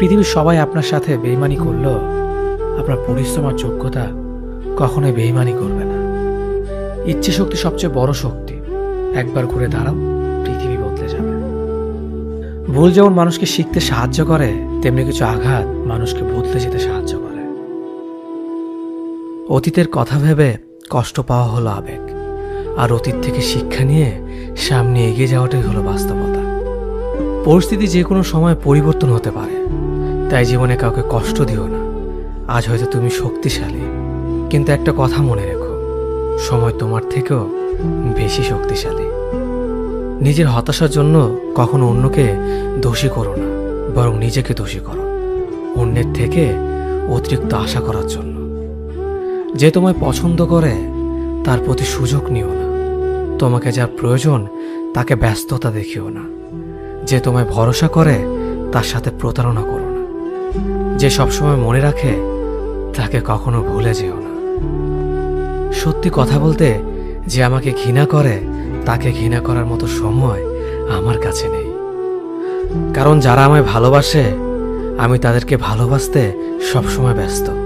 পৃথিবীর সবাই আপনার সাথে বেইমানি করলেও আপনার পরিশ্রম আর যোগ্যতা কখনোই বেইমানি করবে না। ইচ্ছে শক্তি সবচেয়ে বড় শক্তি। একবার ঘুরে দাঁড়াও, পৃথিবী বদলে যাবে। ভুল যেমন মানুষকে শিখতে সাহায্য করে, তেমনি কিছু আঘাত মানুষকে বদলে যেতে সাহায্য করে। অতীতের কথা ভেবে কষ্ট পাওয়া হলো আবেগ, আর অতীত থেকে শিক্ষা নিয়ে সামনে এগিয়ে যাওয়াটাই হলো বাস্তবতা। পরিস্থিতি যে কোনো সময় পরিবর্তন হতে পারে, তাই জীবনে কাউকে কষ্ট দিও না। আজ হয়তো তুমি শক্তিশালী, কিন্তু একটা কথা মনে রেখো, সময় তোমার থেকেও বেশি শক্তিশালী। নিজের হতাশার জন্য কখনো অন্যকে দোষী করো না, বরং নিজেকে দোষী করো অন্যের থেকে অতিরিক্ত আশা করার জন্য। যে তোমায় পছন্দ করে তার প্রতি সুযোগ নিও না। তোমাকে যার প্রয়োজন তাকে ব্যস্ততা দেখিও না। যে তোমায় ভরসা করে তার সাথে প্রতারণা করো না। যে সবসময় মনে রাখে তাকে কখনো ভুলে যেও না। সত্যি কথা বলতে, যে আমাকে ঘৃণা করে তাকে ঘৃণা করার মতো সময় আমার কাছে নেই। কারণ যারা আমায় ভালোবাসে, আমি তাদেরকে ভালোবাসতে সবসময় ব্যস্ত।